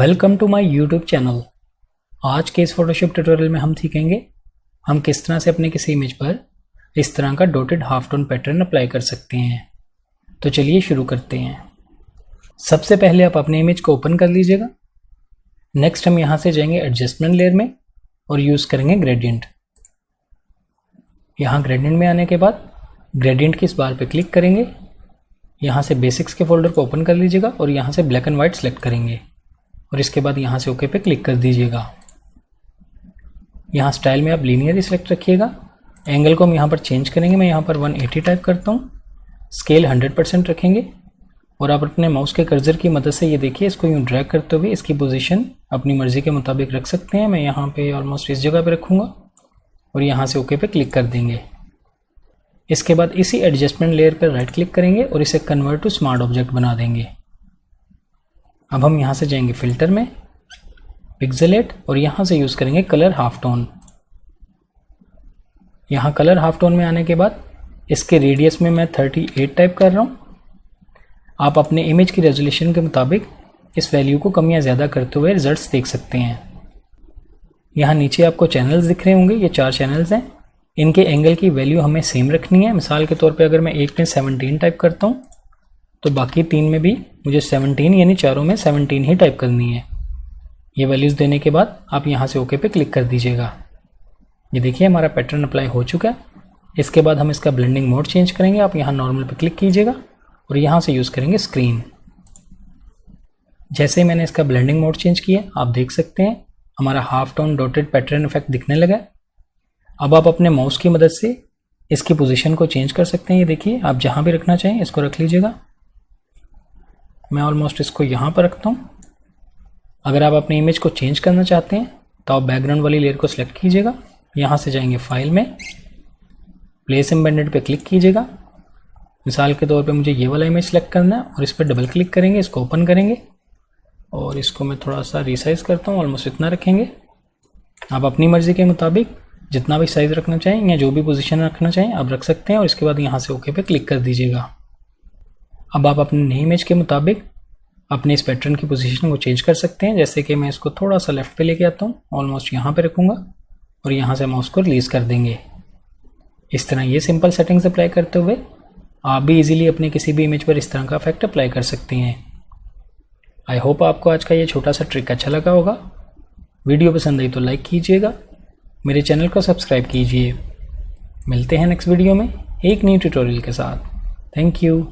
Welcome to my YouTube channel. आज के इस फोटोशॉप ट्यूटोरियल में हम सीखेंगे हम किस तरह से अपने किसी इमेज पर इस तरह का dotted half tone pattern apply कर सकते हैं। तो चलिए शुरू करते हैं। सबसे पहले आप अपने इमेज को ओपन कर लीजिएगा। नेक्स्ट हम यहाँ से जाएंगे एडजस्टमेंट लेयर में और यूज़ करेंगे ग्रेडियंट। यहाँ ग्रेडियंट में आने के बाद ग्रेडियंट की इस बार पे क्लिक करेंगे। यहाँ से बेसिक्स के फोल्डर को ओपन कर लीजिएगा और यहाँ से ब्लैक एंड वाइट सेलेक्ट करेंगे और इसके बाद यहाँ से ओके पे क्लिक कर दीजिएगा। यहाँ स्टाइल में आप लीनियर ही सिलेक्ट रखिएगा। एंगल को हम यहाँ पर चेंज करेंगे। मैं यहाँ पर 180 टाइप करता हूँ। स्केल 100% रखेंगे और आप अपने माउस के कर्सर की मदद से ये देखिए इसको यूँ ड्रैग करते हुए इसकी पोजीशन अपनी मर्जी के मुताबिक रख सकते हैं। मैं यहाँ पे ऑलमोस्ट इस जगह पे रखूँगा और यहाँ से ओके पे क्लिक कर देंगे। इसके बाद इसी एडजस्टमेंट लेयर पर राइट क्लिक करेंगे और इसे कन्वर्ट टू स्मार्ट ऑब्जेक्ट बना देंगे। अब हम यहाँ से जाएंगे फिल्टर में, पिक्सेलेट और यहाँ से यूज़ करेंगे कलर हाफ टोन। यहाँ कलर हाफ टोन में आने के बाद इसके रेडियस में मैं 38 टाइप कर रहा हूँ। आप अपने इमेज की रेजोल्यूशन के मुताबिक इस वैल्यू को कम या ज़्यादा करते हुए रिजल्ट्स देख सकते हैं। यहाँ नीचे आपको चैनल्स दिख रहे होंगे, ये 4 चैनल्स हैं। इनके एंगल की वैल्यू हमें सेम रखनी है। मिसाल के तौर पे अगर मैं एक में 17 टाइप करता हूँ तो बाकी 3 में भी मुझे 17 यानी चारों में 17 ही टाइप करनी है। ये वैल्यूज़ देने के बाद आप यहाँ से ओके पे क्लिक कर दीजिएगा। ये देखिए हमारा पैटर्न अप्लाई हो चुका है। इसके बाद हम इसका ब्लेंडिंग मोड चेंज करेंगे। आप यहाँ नॉर्मल पे क्लिक कीजिएगा और यहाँ से यूज़ करेंगे स्क्रीन। जैसे ही मैंने इसका ब्लेंडिंग मोड चेंज किया आप देख सकते हैं हमारा half tone dotted pattern effect दिखने लगा। अब आप अपने माउस की मदद से इसकी पोजीशन को चेंज कर सकते हैं। ये देखिए आप जहाँ भी रखना चाहें इसको रख लीजिएगा। मैं ऑलमोस्ट इसको यहाँ पर रखता हूँ। अगर आप अपनी इमेज को चेंज करना चाहते हैं तो आप बैकग्राउंड वाली लेयर को सिलेक्ट कीजिएगा। यहाँ से जाएंगे फाइल में, प्लेस एम्बेडेड पे क्लिक कीजिएगा। मिसाल के तौर पे मुझे ये वाला इमेज सेलेक्ट करना है और इस पर डबल क्लिक करेंगे, इसको ओपन करेंगे और इसको मैं थोड़ा सा रिसाइज करता हूँ। ऑलमोस्ट इतना रखेंगे। आप अपनी मर्जी के मुताबिक जितना भी साइज़ रखना चाहें या जो भी पोजीशन रखना चाहें आप रख सकते हैं और इसके बाद यहाँ से ओके पे क्लिक कर दीजिएगा। अब आप अपने नई इमेज के मुताबिक अपने इस पैटर्न की पोजीशन को चेंज कर सकते हैं। जैसे कि मैं इसको थोड़ा सा लेफ्ट पे लेके आता हूँ, ऑलमोस्ट यहाँ पे रखूँगा और यहाँ से माउस को रिलीज़ कर देंगे। इस तरह ये सिंपल सेटिंग्स अप्लाई करते हुए आप भी इजीली अपने किसी भी इमेज पर इस तरह का इफेक्ट अप्लाई कर सकते हैं। आई होप आपको आज का ये छोटा सा ट्रिक अच्छा लगा होगा। वीडियो पसंद आई तो लाइक कीजिएगा, मेरे चैनल को सब्सक्राइब कीजिए। मिलते हैं नेक्स्ट वीडियो में एक नई ट्यूटोरियल के साथ। Thank you.